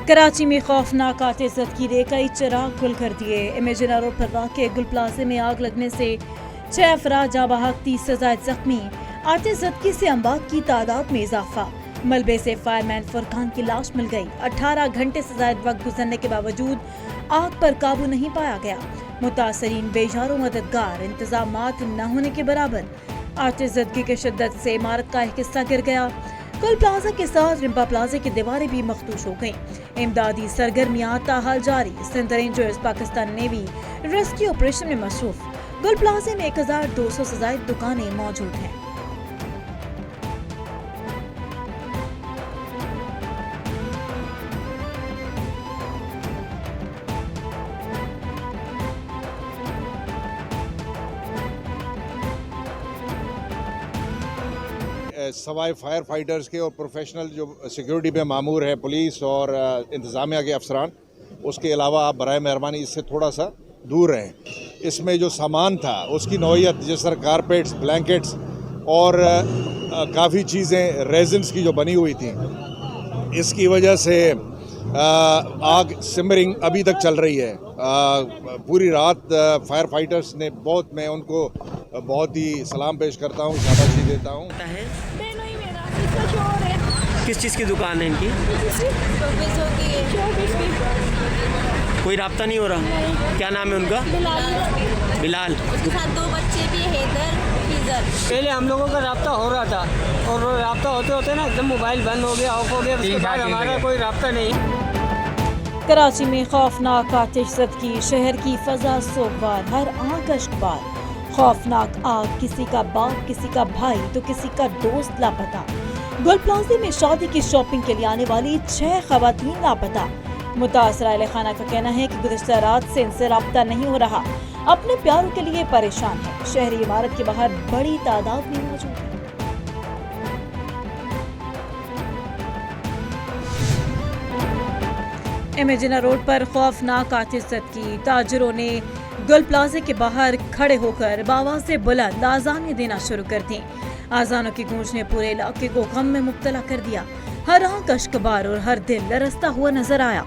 کراچی میں خوفناک آتش زدگی نے کئی چراغ گل کر دیے۔ امیجنا روڈ پر واقع گل پلازے میں آگ لگنے سے 6 افراد جاں بحق، 30 سے زائد زخمی۔ آتش زدگی سے اموات کی تعداد میں اضافہ۔ ملبے سے فائر مین فرقان کی لاش مل گئی۔ 18 گھنٹے سے زائد وقت گزرنے کے باوجود آگ پر قابو نہیں پایا گیا۔ متاثرین بیجار و مددگار، انتظامات نہ ہونے کے برابر۔ آتش زدگی کی شدت سے عمارت کا ایک حصہ گر گیا۔ گل پلازا کے ساتھ رمپا پلازے کی دیواریں بھی مخدوش ہو گئیں۔ امدادی سرگرمیاں تاحال جاری۔ Sindh rangers Pakistan navy rescue operation میں مصروف۔ گل پلازے میں 1200 سے زائد دکانیں موجود ہیں۔ سوائے فائر فائٹرز کے اور پروفیشنل جو سیکیورٹی پہ مامور ہے پولیس اور انتظامیہ کے افسران، اس کے علاوہ آپ برائے مہربانی اس سے تھوڑا سا دور رہیں۔ اس میں جو سامان تھا اس کی نوعیت جس طرح کارپیٹس، بلینکٹس اور کافی چیزیں ریزنز کی جو بنی ہوئی تھیں، اس کی وجہ سے آگ سمرنگ ابھی تک چل رہی ہے۔ پوری رات فائر فائٹرز نے میں ان کو بہت ہی سلام پیش کرتا ہوں، شاباشی دیتا ہوں۔ کس چیز کی دکان ہے ان کی؟ کوئی رابطہ نہیں ہو رہا؟ کیا نام ہے ان کا؟ بلال۔ اس کے ساتھ 2 بچے بھی، حیدر، فیضر۔ پہلے ہم لوگوں کا رابطہ ہو رہا تھا اور رابطہ ہوتے ہوتے نا ایک دم موبائل بند ہو گیا، آف ہو گیا، اس کے بعد ہمارا کوئی رابطہ نہیں۔ کراچی میں خوفناک آتش زدگی، شہر کی فضا سوگوار، ہر آنکھ اشکبار۔ خوفناک آگ، کسی کا باپ، کسی کا بھائی تو کسی کا دوست لاپتہ۔ گل پلازے میں شادی کی شاپنگ کے لیے آنے والی 6 خواتین لاپتہ۔ متاثرہ اہل خانہ کا کہنا ہے کہ گزشتہ رات سے ان سے رابطہ نہیں ہو رہا، اپنے پیاروں کے لیے پریشان ہے۔ شہری عمارت کے باہر بڑی تعداد میں موجود ہے۔ امیجنا روڈ پر خوفناک آتش زدگی، تاجروں نے گل پلازے کے باہر کھڑے ہو کر بآواز بلند آذانیں دینا شروع کر دیں۔ آذانوں کی گونج نے پورے علاقے کو غم میں مبتلا کر دیا۔ ہر آنکھ اشکبار اور ہر دل لرزتا ہوا نظر آیا۔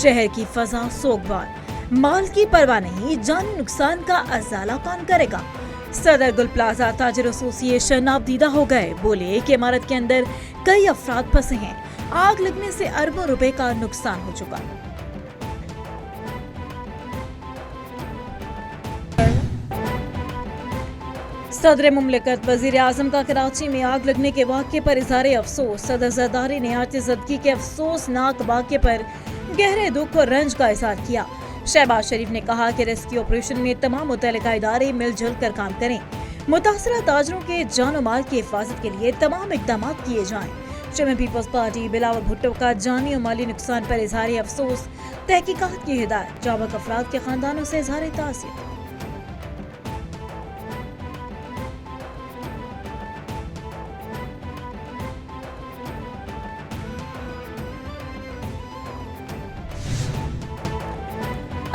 شہر کی فضا سوگوار، مال کی پرواہ نہیں، جانی نقصان کا ازالہ کون کرے گا؟ صدر گل پلازا تاجر ایسوسی ایشن ناپدیدہ ہو گئے، بولے کہ عمارت کے اندر کئی افراد پھنسے ہیں، آگ لگنے سے اربوں روپے کا نقصان ہو چکا۔ صدر مملکت وزیر اعظم کا کراچی میں آگ لگنے کے واقعے پر اظہار افسوس۔ صدر زرداری نے آتش زدگی کے افسوسناک واقعے پر گہرے دکھ اور رنج کا اظہار کیا۔ شہباز شریف نے کہا کہ ریسکیو آپریشن میں تمام متعلقہ ادارے مل جل کر کام کریں، متاثرہ تاجروں کے جان و مال کی حفاظت کے لیے تمام اقدامات کیے جائیں۔ چیئرمین پیپلز پارٹی بلاول بھٹو کا جانی و مالی نقصان پر اظہار افسوس، تحقیقات کی ہدایت، جاں بحق افراد کے خاندانوں سے اظہار تعزیت۔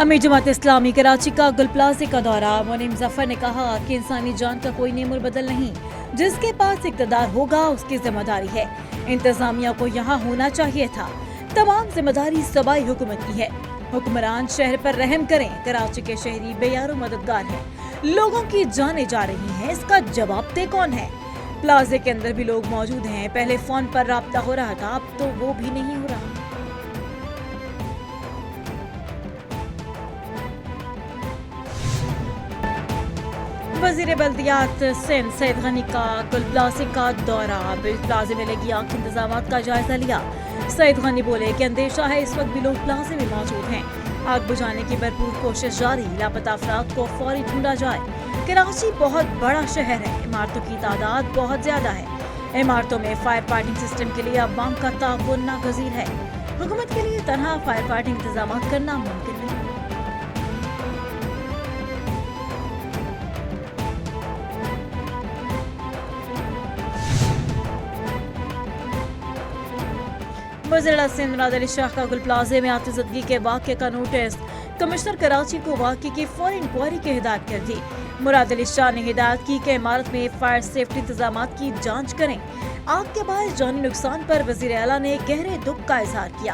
امیر جماعت اسلامی کراچی کا گل پلازے کا دورہ، منیم ظفر نے کہا کہ انسانی جان کا کوئی نعم البدل نہیں، جس کے پاس اقتدار ہوگا اس کی ذمہ داری ہے۔ انتظامیہ کو یہاں ہونا چاہیے تھا۔ تمام ذمہ داری صوبائی حکومت کی ہے۔ حکمران شہر پر رحم کریں۔ کراچی کے شہری بے یار و مددگار ہیں، لوگوں کی جانیں جا رہی ہیں، اس کا جواب دہ کون ہے؟ پلازے کے اندر بھی لوگ موجود ہیں، پہلے فون پر رابطہ ہو رہا تھا، اب تو وہ بھی نہیں ہو رہا۔ وزیر بلدیات سندھ سعید غنی کا گل پلازے کا دورہ، پلازے میں لگی آگ کے انتظامات کا جائزہ لیا۔ سعید غنی بولے کہ اندیشہ ہے اس وقت بھی لوگ پلازے میں موجود ہیں، آگ بجھانے کی بھرپور کوشش جاری، لاپتہ افراد کو فوری ڈھونڈا جائے۔ کراچی بہت بڑا شہر ہے، عمارتوں کی تعداد بہت زیادہ ہے، عمارتوں میں فائر فائٹنگ سسٹم کے لیے عوام کا تعاون ناگزیر ہے، حکومت کے لیے تنہا فائر فائٹنگ انتظامات کرنا ممکن نہیں۔ وزیر اعلیٰ سندھ مراد علی شاہ کا گل پلازے میں آتش زدگی کے واقعے کا نوٹس، کمشنر کراچی کو واقعے کی فوری انکوائری کی ہدایت کر دی۔ مراد علی شاہ نے ہدایت کی کہ عمارت میں فائر سیفٹی انتظامات کی جانچ کریں۔ آگ کے باعث جانی نقصان پر وزیر اعلیٰ نے گہرے دکھ کا اظہار کیا۔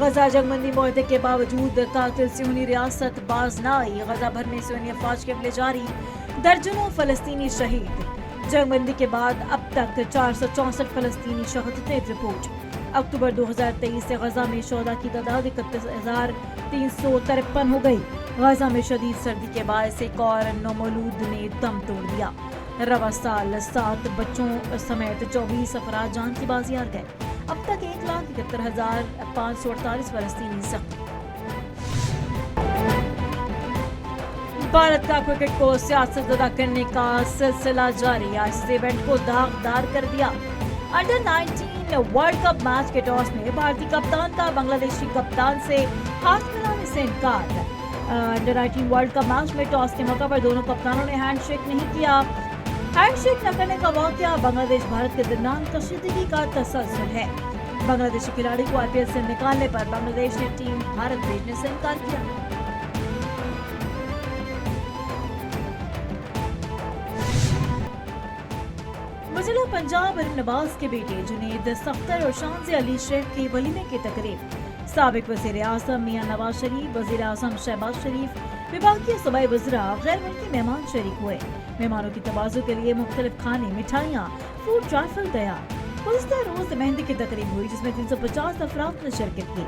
غزہ جنگ بندی معاہدے کے باوجود قاتل صہیونی ریاست باز نہ آئی، غزہ بھر میں صہیونی افواج کے حملے جاری، درجنوں فلسطینی شہید۔ جنگ بندی کے بعد اب تک 464 فلسطینی شہادتیں رپورٹ۔ اکتوبر 2023 سے غزہ میں شہداء کی تعداد 31,353 ہو گئی۔ غزہ میں شدید سردی کے باعث ایک اور نومولود نے دم توڑ دیا۔ رواں سال 7 بچوں سمیت 24 افراد جان کی بازی ہار گئے۔ اب تک 1,71,548 فلسطینی زخمی۔ بھارت کا کرکٹ کو سیاست زدہ کرنے کا سلسلہ جاری، آج اس ایونٹ کو داغدار کر دیا۔ انڈر 19 ورلڈ کپ میچ کے ٹاس میں بھارتی کپتان کا بنگلہ دیشی کپتان سے ہاتھ ملانے سے انکار۔ انڈر 19 ورلڈ کپ میچ میں ٹاس کے موقع پر دونوں کپتانوں نے ہینڈ شیک نہیں کیا۔ ہینڈ شیک نہ کرنے کا واقعہ بنگلہ دیش بھارت کے درمیان کشیدگی کا تسلسل ہے۔ بنگلہ دیشی کھلاڑی کو آئی پی ایل سے نکالنے پر بنگلہ دیش نے ٹیم بھارت بھیجنے سے انکار کیا۔ وزیر پنجاب ارم نواز کے بیٹے جنید سختر اور شانزی علی شیخ کی ولیمے کی تقریب، سابق وزیر اعظم میاں نواز شریف، وزیر اعظم شہباز شریف، وفاقی صوبائی وزراء، غیر ملکی مہمان شریک ہوئے۔ مہمانوں کی تواضع کے لیے مختلف کھانے، مٹھائیاں، فوڈ ٹرائفل تیار۔ گزشتہ روز مہندی کی تقریب ہوئی جس میں 350 افراد نے شرکت کی۔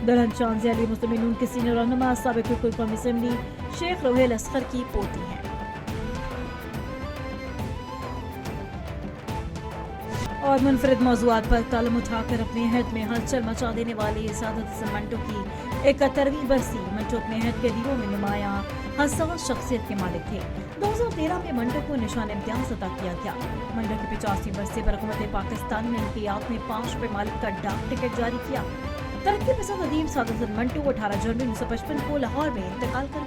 دلہن شانزی علی مسلم نون کے سینئر رہنما، سابق رکن قومی اسمبلی شیخ روہیل اصغر کی پوتی ہیں۔ اور منفرد موضوعات پر تعلق اٹھا کر اپنے عہد میں ہلچل مچا دینے والے سعادت حسن منٹو کی 71ویں برسی۔ منٹو اپنے عہد کے دنوں میں نمایاں حساس شخصیت کے مالک تھے۔ 2013 میں منٹو کو نشان امتیاز عطا کیا گیا۔ منٹو کی 85ویں برسی پر حکومت پاکستان نے ان کی یاد میں 5 روپے مالک کا ڈاک ٹکٹ جاری کیا۔ ترقی پسند ادیب سعادت حسن منٹو 18 جنوری 1955 کو لاہور میں انتقال کر